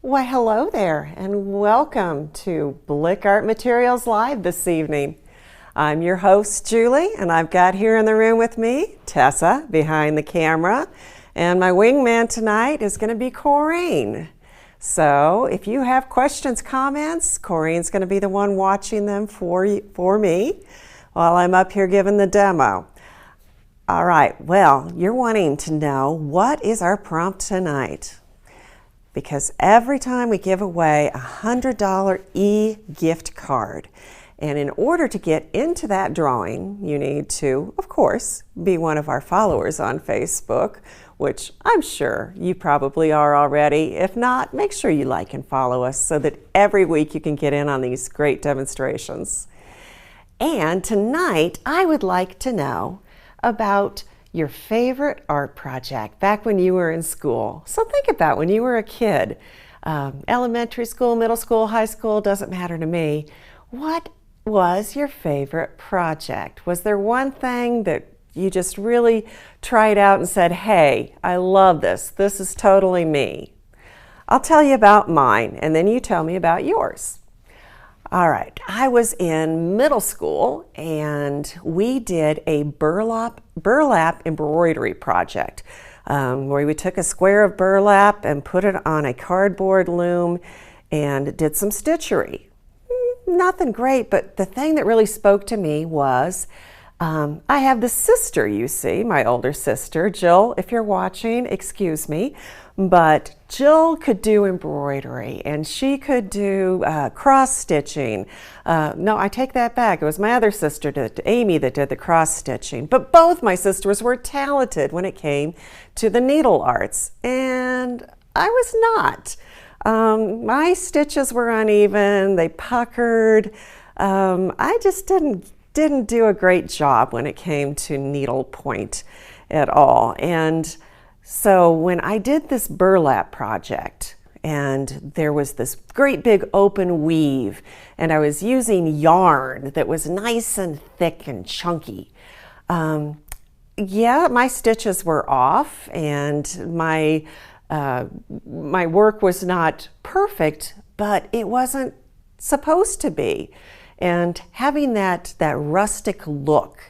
Why, hello there, and welcome to Blick Art Materials Live this evening. I'm your host, Julie, and I've got here in the room with me, Tessa, behind the camera, and my wingman tonight is going to be Corinne. So if you have questions, comments, Corinne's going to be the one watching them for me while I'm up here giving the demo. All right, well, you're wanting to know what is our prompt tonight? Because every time we give away a $100 e-gift card, and in order to get into that drawing, you need to, of course, be one of our followers on Facebook, which I'm sure you probably are already. If not, make sure you like and follow us so that every week you can get in on these great demonstrations. And tonight, I would like to know about your favorite art project back when you were in school. So think about when you were a kid, elementary school, middle school, high school, doesn't matter to me. What was your favorite project? Was there one thing that you just really tried out and said, hey, I love this. This is totally me. I'll tell you about mine, and then you tell me about yours. All right, I was in middle school and we did a burlap embroidery project where we took a square of burlap and put it on a cardboard loom and did some stitchery. Nothing great, but the thing that really spoke to me was I have this sister, you see, my older sister, Jill. If you're watching, excuse me, but Jill could do embroidery and she could do cross stitching. No, I take that back. It was my other sister, Amy, that did the cross stitching. But both my sisters were talented when it came to the needle arts, and I was not. My stitches were uneven, they puckered. I just didn't do a great job when it came to needlepoint at all. And so when I did this burlap project, and there was this great big open weave, and I was using yarn that was nice and thick and chunky, yeah, my stitches were off, and my work was not perfect, but it wasn't supposed to be. And having that rustic look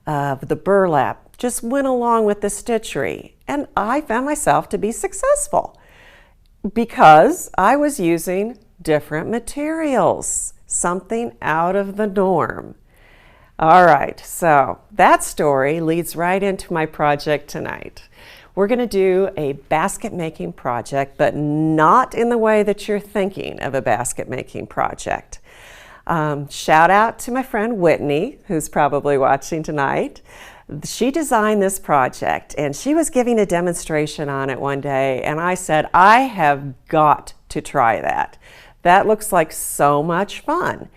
of the burlap just went along with the stitchery. And I found myself to be successful because I was using different materials, something out of the norm. All right, so that story leads right into my project tonight. We're going to do a basket making project, but not in the way that you're thinking of a basket making project. Shout out to my friend Whitney, who's probably watching tonight. She designed this project and she was giving a demonstration on it one day, and I said, I have got to try that. That looks like so much fun.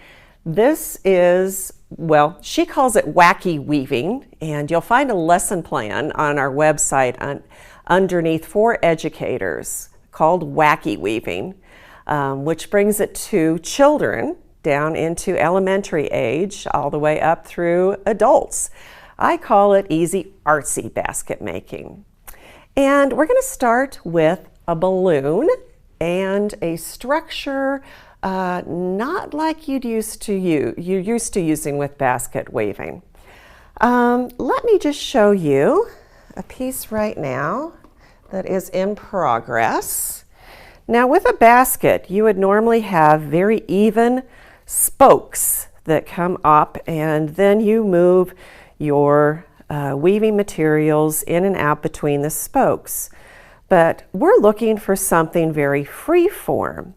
This is, well, she calls it wacky weaving, and you'll find a lesson plan on our website underneath for educators called wacky weaving, which brings it to children down into elementary age all the way up through adults. I call it easy artsy basket making. And we're going to start with a balloon and a structure not like you're used to using with basket weaving. Let me just show you a piece right now that is in progress. Now with a basket, you would normally have very even spokes that come up, and then you move your weaving materials in and out between the spokes. But we're looking for something very freeform.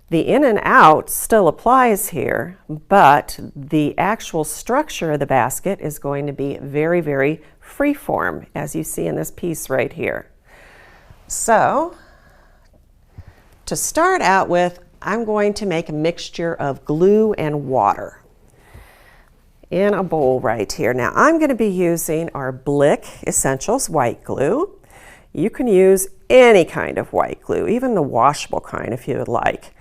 The in and out still applies here, but the actual structure of the basket is going to be very, very freeform, as you see in this piece right here. So, to start out with, I'm going to make a mixture of glue and water in a bowl right here. Now, I'm going to be using our Blick Essentials white glue. You can use any kind of white glue, even the washable kind if you would like.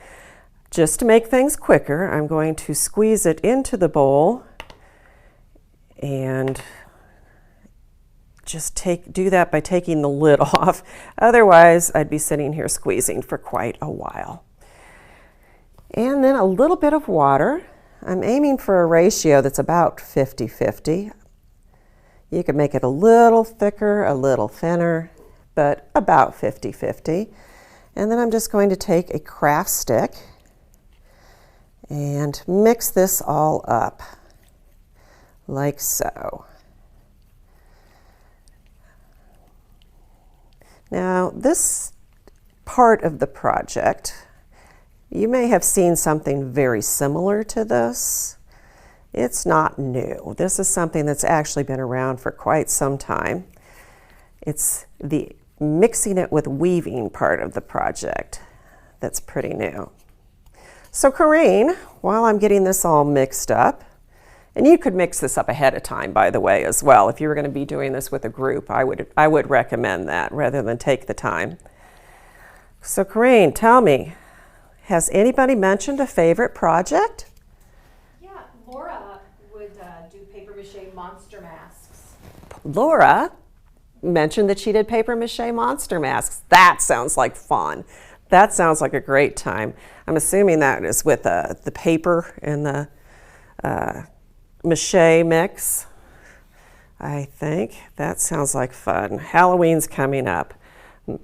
Just to make things quicker, I'm going to squeeze it into the bowl and just do that by taking the lid off. Otherwise, I'd be sitting here squeezing for quite a while. And then a little bit of water. I'm aiming for a ratio that's about 50-50. You could make it a little thicker, a little thinner, but about 50-50. And then I'm just going to take a craft stick and mix this all up, like so. Now, this part of the project, you may have seen something very similar to this. It's not new. This is something that's actually been around for quite some time. It's the mixing it with weaving part of the project that's pretty new. So Corinne, while I'm getting this all mixed up, and you could mix this up ahead of time, by the way, as well. If you were going to be doing this with a group, I would recommend that rather than take the time. So Corinne, tell me, has anybody mentioned a favorite project? Yeah, Laura would do paper mache monster masks. Laura mentioned that she did paper mache monster masks. That sounds like fun. That sounds like a great time. I'm assuming that is with the paper and the mache mix. I think that sounds like fun. Halloween's coming up.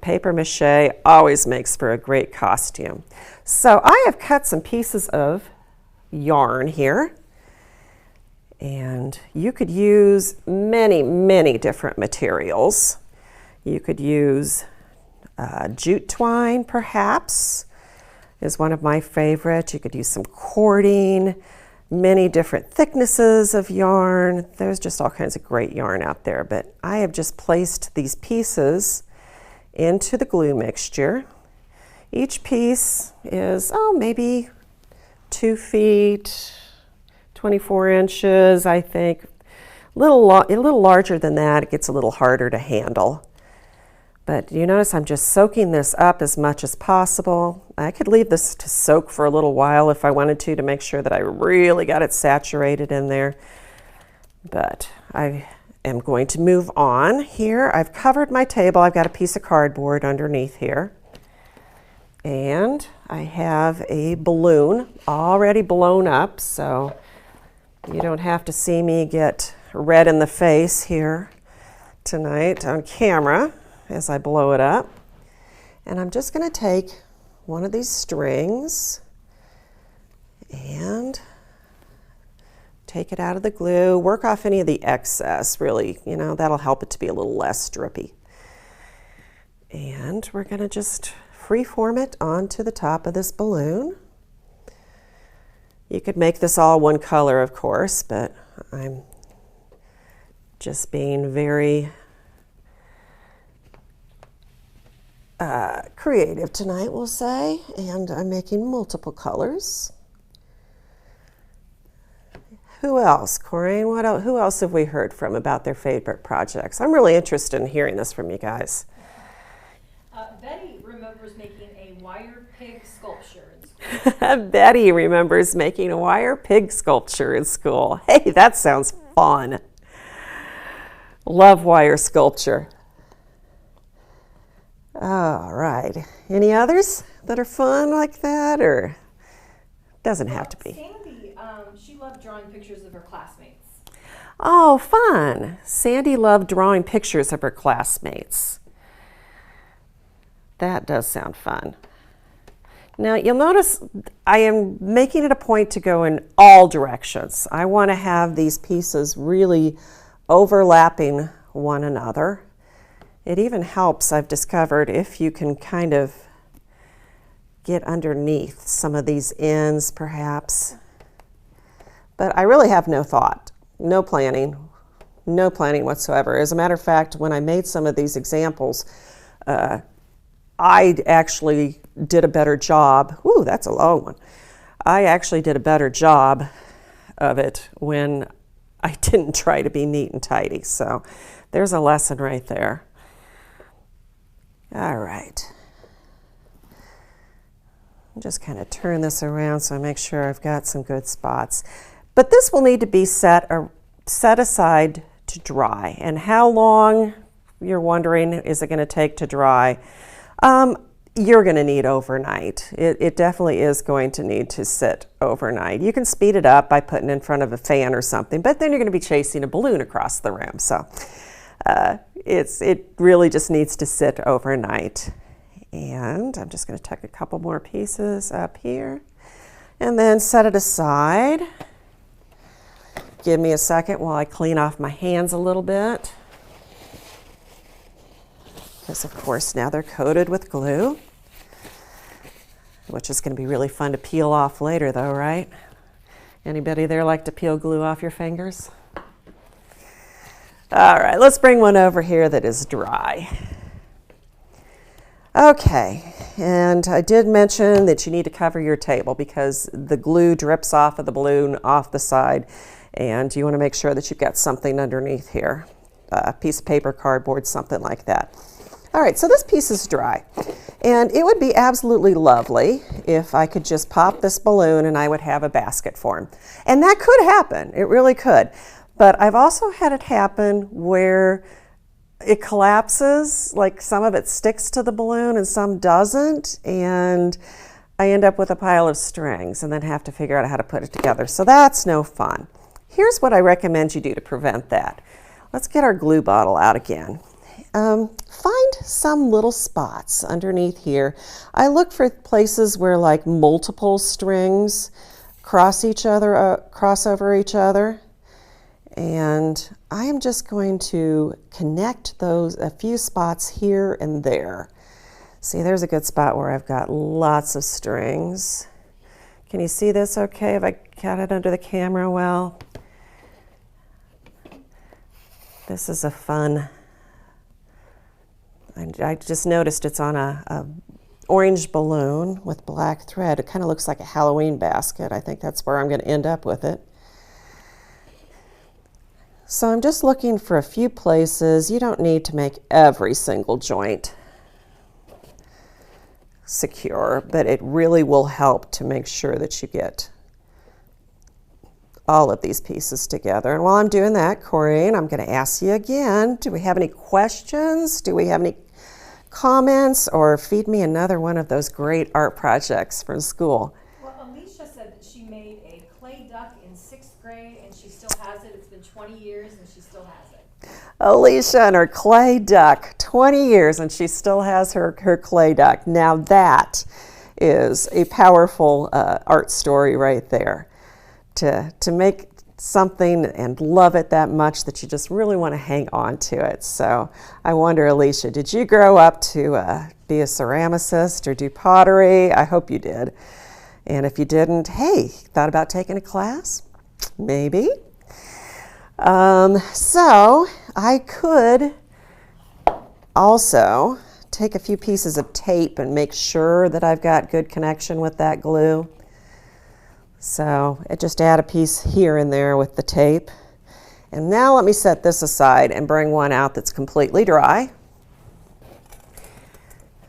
Paper mache always makes for a great costume. So I have cut some pieces of yarn here, and you could use many different materials. You could use jute twine, perhaps, is one of my favorites. You could use some cording, many different thicknesses of yarn. There's just all kinds of great yarn out there, but I have just placed these pieces into the glue mixture. Each piece is, maybe 2 feet, 24 inches, I think. A little larger than that, it gets a little harder to handle. But you notice I'm just soaking this up as much as possible. I could leave this to soak for a little while if I wanted to make sure that I really got it saturated in there. But I am going to move on here. I've covered my table. I've got a piece of cardboard underneath here. And I have a balloon already blown up, so you don't have to see me get red in the face here tonight on camera as I blow it up. And I'm just going to take one of these strings and take it out of the glue, work off any of the excess, really, that'll help it to be a little less drippy. And we're going to just freeform it onto the top of this balloon. You could make this all one color, of course, but I'm just being very creative tonight, we'll say, and I'm making multiple colors. Who else, Corinne? Who else have we heard from about their favorite projects? I'm really interested in hearing this from you guys. Betty remembers making a wire pig sculpture in school. Betty remembers making a wire pig sculpture in school. Hey, that sounds fun. Love wire sculpture. All right. Any others that are fun like that, or doesn't have to be? Sandy, she loved drawing pictures of her classmates. Oh, fun. Sandy loved drawing pictures of her classmates. That does sound fun. Now, you'll notice I am making it a point to go in all directions. I want to have these pieces really overlapping one another. It even helps, I've discovered, if you can kind of get underneath some of these ends, perhaps. But I really have no thought, no planning whatsoever. As a matter of fact, when I made some of these examples, I actually did a better job. Ooh, that's a long one. I actually did a better job of it when I didn't try to be neat and tidy. So there's a lesson right there. All right. Just kind of turn this around so I make sure I've got some good spots. But this will need to be set aside to to dry. And how long, you're wondering, is it going to take to dry? You're going to need overnight. It definitely is going to need to sit overnight. You can speed it up by putting it in front of a fan or something, but then you're going to be chasing a balloon across the room. So it really just needs to sit overnight. And I'm just going to tuck a couple more pieces up here and then set it aside. Give me a second while I clean off my hands a little bit. Because of course now they're coated with glue, which is going to be really fun to peel off later though, right? Anybody there like to peel glue off your fingers? All right, let's bring one over here that is dry. Okay, and I did mention that you need to cover your table because the glue drips off of the balloon off the side, and you want to make sure that you've got something underneath here, a piece of paper, cardboard, something like that. All right, so this piece is dry, and it would be absolutely lovely if I could just pop this balloon and I would have a basket form. And that could happen, it really could. But I've also had it happen where it collapses, like some of it sticks to the balloon and some doesn't, and I end up with a pile of strings and then have to figure out how to put it together. So that's no fun. Here's what I recommend you do to prevent that. Let's get our glue bottle out again. Find some little spots underneath here. I look for places where like multiple strings cross over each other. And I am just going to connect those, a few spots here and there. See, there's a good spot where I've got lots of strings. Can you see this okay? Have I got it under the camera well? This is a fun, I just noticed it's on a orange balloon with black thread. It kind of looks like a Halloween basket. I think that's where I'm going to end up with it. So I'm just looking for a few places. You don't need to make every single joint secure, but it really will help to make sure that you get all of these pieces together. And while I'm doing that, Corinne, I'm going to ask you again, do we have any questions? Do we have any comments, or feed me another one of those great art projects from school? Well, Alicia said that she made a clay duck in 6th grade and she still has it. It's been 20 years and she still has it. Alicia and her clay duck, 20 years and she still has her clay duck. Now that is a powerful art story right there. To make something and love it that much that you just really want to hang on to it. So I wonder, Alicia, did you grow up to be a ceramicist or do pottery? I hope you did. And if you didn't, hey, thought about taking a class? Maybe. So I could also take a few pieces of tape and make sure that I've got good connection with that glue. So I just add a piece here and there with the tape. And now let me set this aside and bring one out that's completely dry.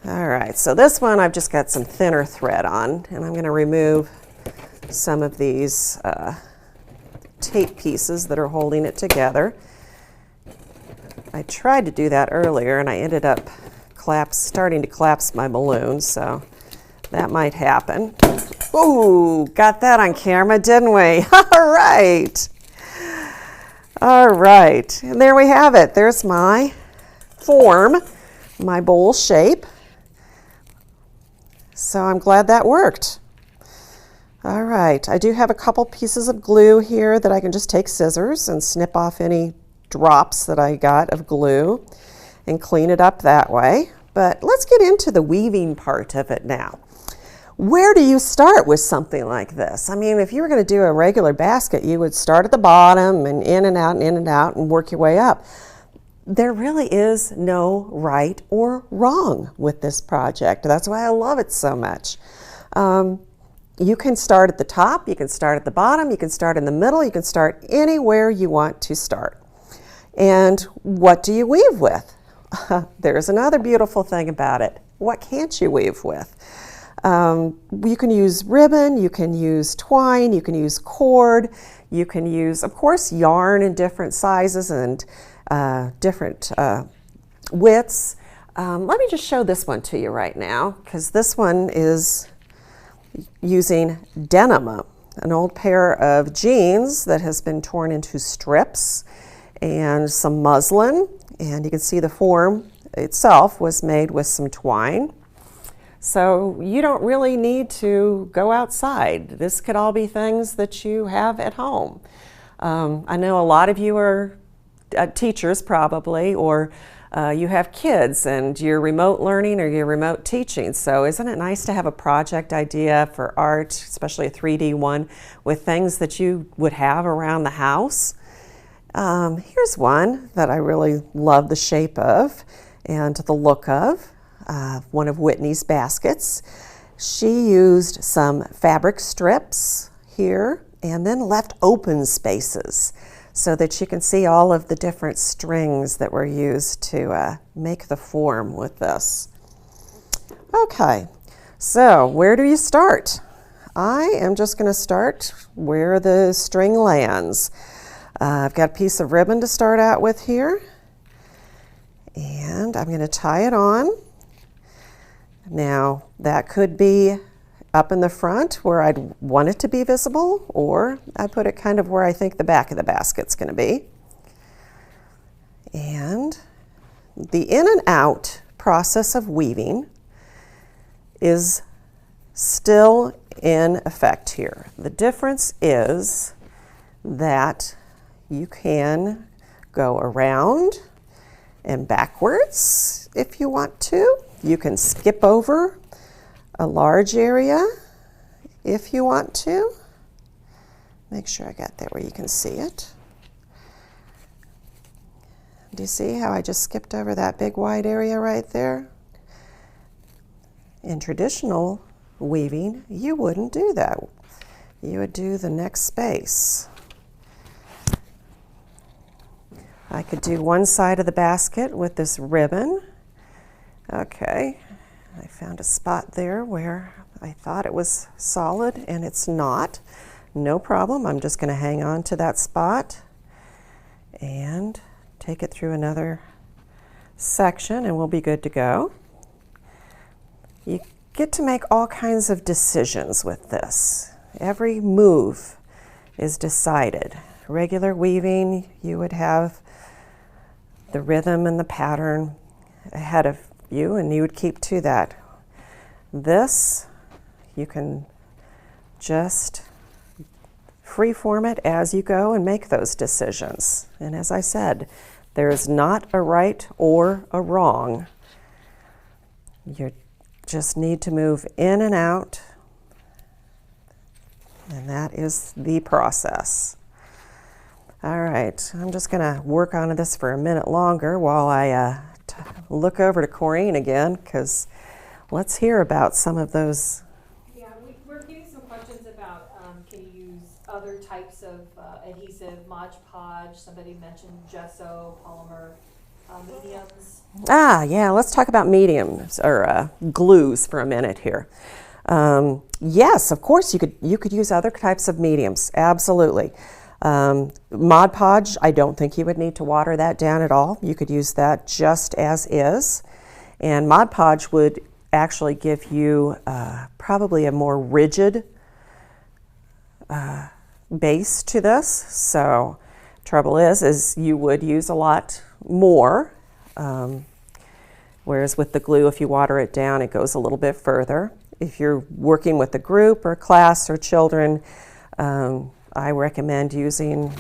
All right, so this one I've just got some thinner thread on, and I'm going to remove some of these tape pieces that are holding it together. I tried to do that earlier and I ended up starting to collapse my balloon, so that might happen. Ooh, got that on camera, didn't we? All right. All right, and there we have it. There's my form, my bowl shape. So I'm glad that worked. All right, I do have a couple pieces of glue here that I can just take scissors and snip off any drops that I got of glue and clean it up that way. But let's get into the weaving part of it now. Where do you start with something like this? I mean, if you were going to do a regular basket, you would start at the bottom and in and out and in and out and work your way up. There really is no right or wrong with this project. That's why I love it so much. You can start at the top, you can start at the bottom, you can start in the middle, you can start anywhere you want to start. And what do you weave with? There's another beautiful thing about it. What can't you weave with? You can use ribbon, you can use twine, you can use cord, you can use, of course, yarn in different sizes and different widths. Let me just show this one to you right now, because this one is using denim, an old pair of jeans that has been torn into strips, and some muslin, and you can see the form itself was made with some twine. So you don't really need to go outside. This could all be things that you have at home. I know a lot of you are teachers probably, or you have kids and you're remote learning or you're remote teaching. So isn't it nice to have a project idea for art, especially a 3D one, with things that you would have around the house? Here's one that I really love the shape of and the look of. One of Whitney's baskets. She used some fabric strips here and then left open spaces so that you can see all of the different strings that were used to make the form with this. Okay, so where do you start? I am just going to start where the string lands. I've got a piece of ribbon to start out with here, and I'm going to tie it on. Now, that could be up in the front where I'd want it to be visible, or I put it kind of where I think the back of the basket's going to be. And the in and out process of weaving is still in effect here. The difference is that you can go around and backwards if you want to. You can skip over a large area if you want to. Make sure I got that where you can see it. Do you see how I just skipped over that big wide area right there? In traditional weaving, you wouldn't do that. You would do the next space. I could do one side of the basket with this ribbon. Okay, I found a spot there where I thought it was solid and it's not. No problem, I'm just going to hang on to that spot and take it through another section and we'll be good to go. You get to make all kinds of decisions with this. Every move is decided. Regular weaving, you would have the rhythm and the pattern ahead of you, and you would keep to that. This, you can just freeform it as you go and make those decisions. And as I said, there is not a right or a wrong. You just need to move in and out, and that is the process. All right, I'm just going to work on this for a minute longer while I look over to Corinne again, because let's hear about some of those. Yeah, we're getting some questions about can you use other types of adhesive, Mache, Podge, somebody mentioned gesso, polymer, mediums. Yeah, let's talk about mediums or glues for a minute here. Yes, of course you could use other types of mediums, absolutely. Mod Podge, I don't think you would need to water that down at all. You could use that just as is. And Mod Podge would actually give you probably a more rigid base to this. So trouble is you would use a lot more. Whereas with the glue, if you water it down, it goes a little bit further. If you're working with a group or class or children, I recommend using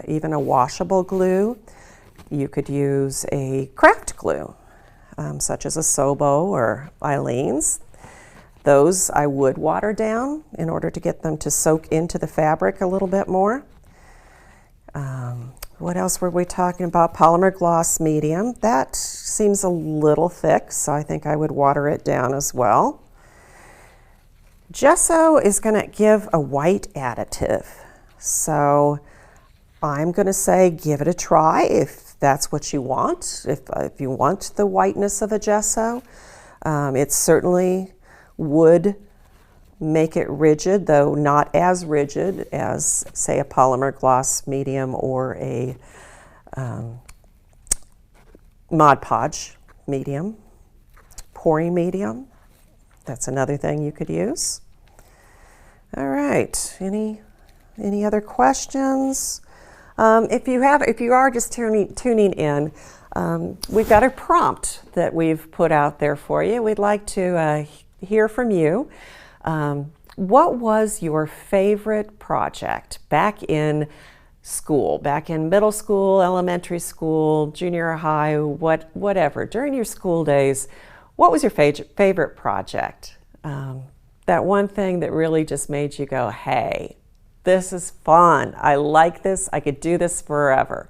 even a washable glue. You could use a craft glue, such as a Sobo or Eileen's. Those I would water down in order to get them to soak into the fabric a little bit more. What else were we talking about? Polymer gloss medium. That seems a little thick, so I think I would water it down as well. Gesso is going to give a white additive. So I'm going to say give it a try if that's what you want. If you want the whiteness of a gesso, it certainly would make it rigid, though not as rigid as, say, a polymer gloss medium or a Mod Podge medium. Pouring medium, that's another thing you could use. All right, any other questions? If you are just tuning in, we've got a prompt that we've put out there for you. We'd like to hear from you. What was your favorite project back in school, back in middle school, elementary school, junior high, whatever, during your school days? What was your favorite project? That one thing that really just made you go, hey, this is fun. I like this. I could do this forever.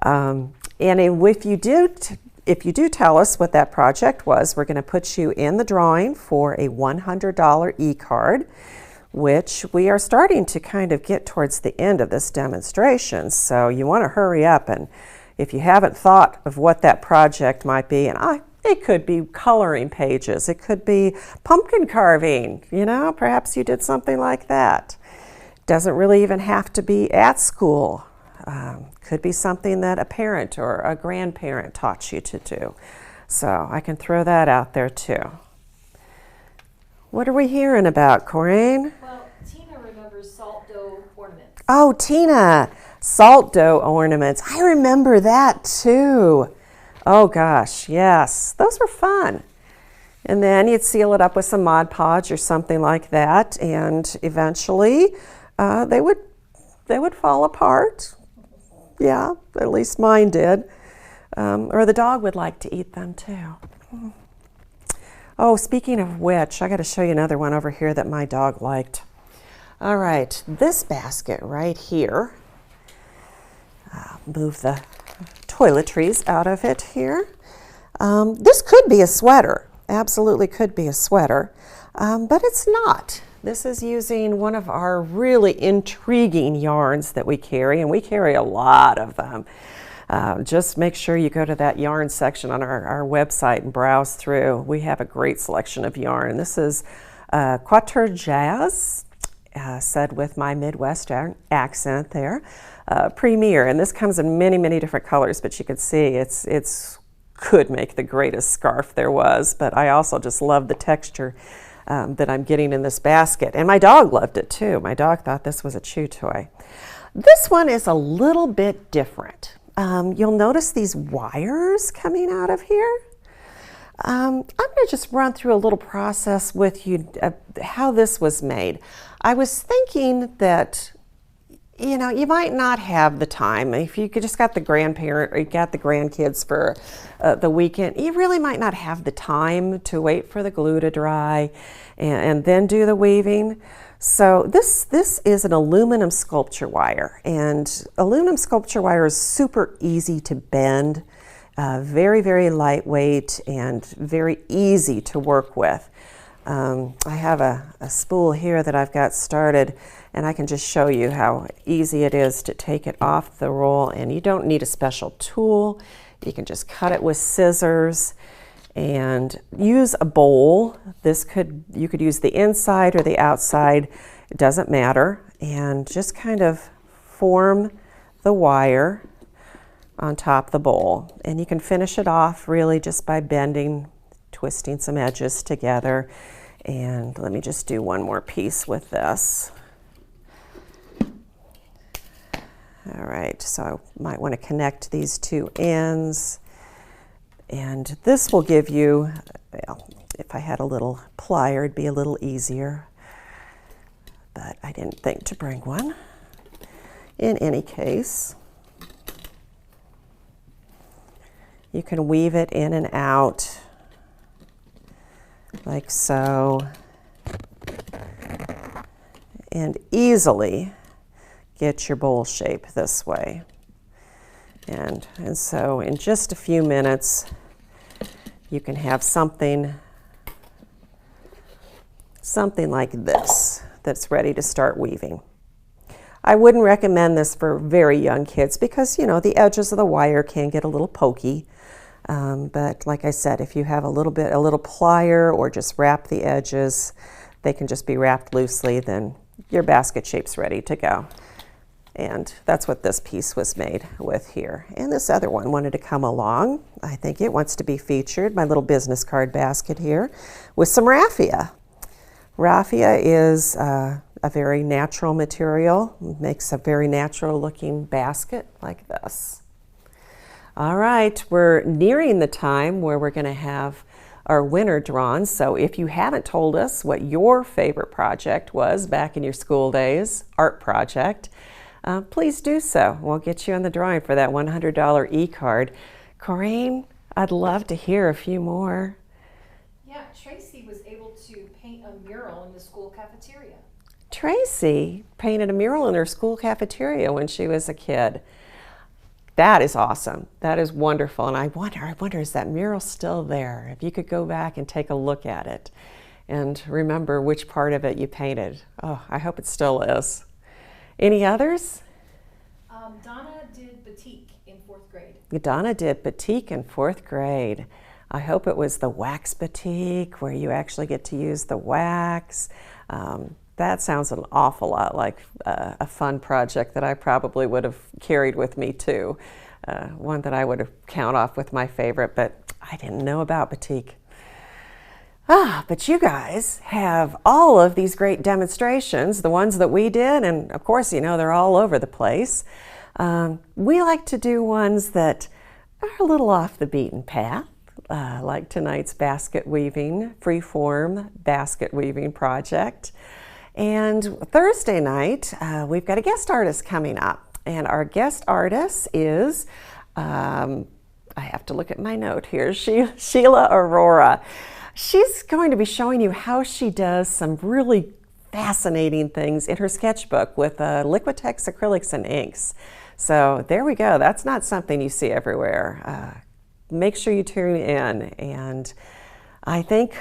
And if you do tell us what that project was, we're going to put you in the drawing for a $100 e-card, which we are starting to kind of get towards the end of this demonstration. So you want to hurry up, and if you haven't thought of what that project might be, and it could be coloring pages, it could be pumpkin carving, perhaps you did something like that. Doesn't really even have to be at school. Could be something that a parent or a grandparent taught you to do. So I can throw that out there too. What are we hearing about, Corinne? Well, Tina remembers salt dough ornaments. Oh, Tina, salt dough ornaments. I remember that too. Oh gosh, yes, those were fun. And then you'd seal it up with some Mod Podge or something like that, and eventually they would fall apart. Yeah, at least mine did. Or the dog would like to eat them too. Oh, speaking of which, I got to show you another one over here that my dog liked. All right, this basket right here. Move the toiletries out of it here. This could be a sweater. Absolutely could be a sweater, but it's not. This is using one of our really intriguing yarns that we carry, and we carry a lot of them. Just make sure you go to that yarn section on our website and browse through. We have a great selection of yarn. This is Quattro Jazz, said with my Midwest accent there, Premier, and this comes in many, many different colors, but you can see it's could make the greatest scarf there was, but I also just love the texture that I'm getting in this basket. And my dog loved it too. My dog thought this was a chew toy. This one is a little bit different. You'll notice these wires coming out of here. I'm going to just run through a little process with you how this was made. I was thinking that, you might not have the time. If you just got the grandparent or you got the grandkids for the weekend, you really might not have the time to wait for the glue to dry and then do the weaving. So this is an aluminum sculpture wire, and aluminum sculpture wire is super easy to bend, very, very lightweight and very easy to work with. I have a spool here that I've got started, and I can just show you how easy it is to take it off the roll, and you don't need a special tool. You can just cut it with scissors and use a bowl. You could use the inside or the outside, it doesn't matter, and just kind of form the wire on top of the bowl. And you can finish it off really just by bending, twisting some edges together. And let me just do one more piece with this. All right, so I might want to connect these two ends. And this will give you, well, if I had a little plier, it'd be a little easier. But I didn't think to bring one. In any case, you can weave it in and out like so, and easily get your bowl shape this way. And so in just a few minutes, you can have something like this that's ready to start weaving. I wouldn't recommend this for very young kids because, the edges of the wire can get a little pokey. But like I said, if you have a little plier or just wrap the edges, they can just be wrapped loosely, then your basket shape's ready to go. And that's what this piece was made with here. And this other one wanted to come along. I think it wants to be featured, my little business card basket here, with some raffia. Raffia is a very natural material, makes a very natural looking basket like this. All right, we're nearing the time where we're going to have our winner drawn. So if you haven't told us what your favorite project was back in your school days, art project, please do so. We'll get you in the drawing for that $100 e-card. Corinne, I'd love to hear a few more. Yeah, Tracy was able to paint a mural in the school cafeteria. Tracy painted a mural in her school cafeteria when she was a kid. That is awesome. That is wonderful. And I wonder, is that mural still there? If you could go back and take a look at it and remember which part of it you painted. Oh, I hope it still is. Any others? Donna did batik in 4th grade. Donna did batik in 4th grade. I hope it was the wax batik where you actually get to use the wax. That sounds an awful lot like a fun project that I probably would have carried with me too. One that I would have count off with my favorite, but I didn't know about batik. But you guys have all of these great demonstrations, the ones that we did, and of course, you know, they're all over the place. We like to do ones that are a little off the beaten path, like tonight's basket weaving, freeform basket weaving project. And Thursday night, we've got a guest artist coming up, and our guest artist is, I have to look at my note here, Sheila Aurora. She's going to be showing you how she does some really fascinating things in her sketchbook with Liquitex acrylics and inks. So there we go. That's not something you see everywhere. Make sure you tune in. And I think,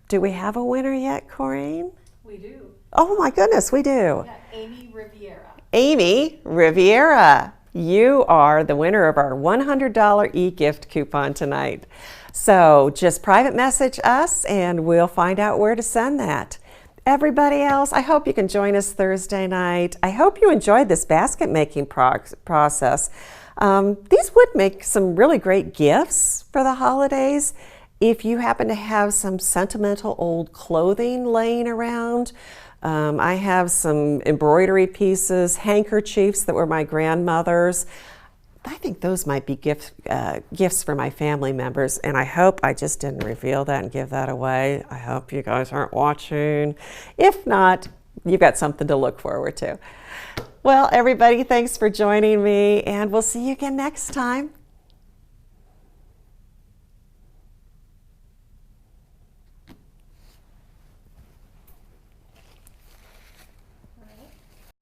do we have a winner yet, Corinne? We do. Oh my goodness, we do. Yeah, Amy Riviera. Amy Riviera, you are the winner of our $100 e-gift coupon tonight. So just private message us and we'll find out where to send that. Everybody else, I hope you can join us Thursday night. I hope you enjoyed this basket making process. These would make some really great gifts for the holidays. If you happen to have some sentimental old clothing laying around, I have some embroidery pieces, handkerchiefs that were my grandmother's. I think those might be gifts for my family members, and I hope I just didn't reveal that and give that away. I hope you guys aren't watching. If not, you've got something to look forward to. Well, everybody, thanks for joining me, and we'll see you again next time.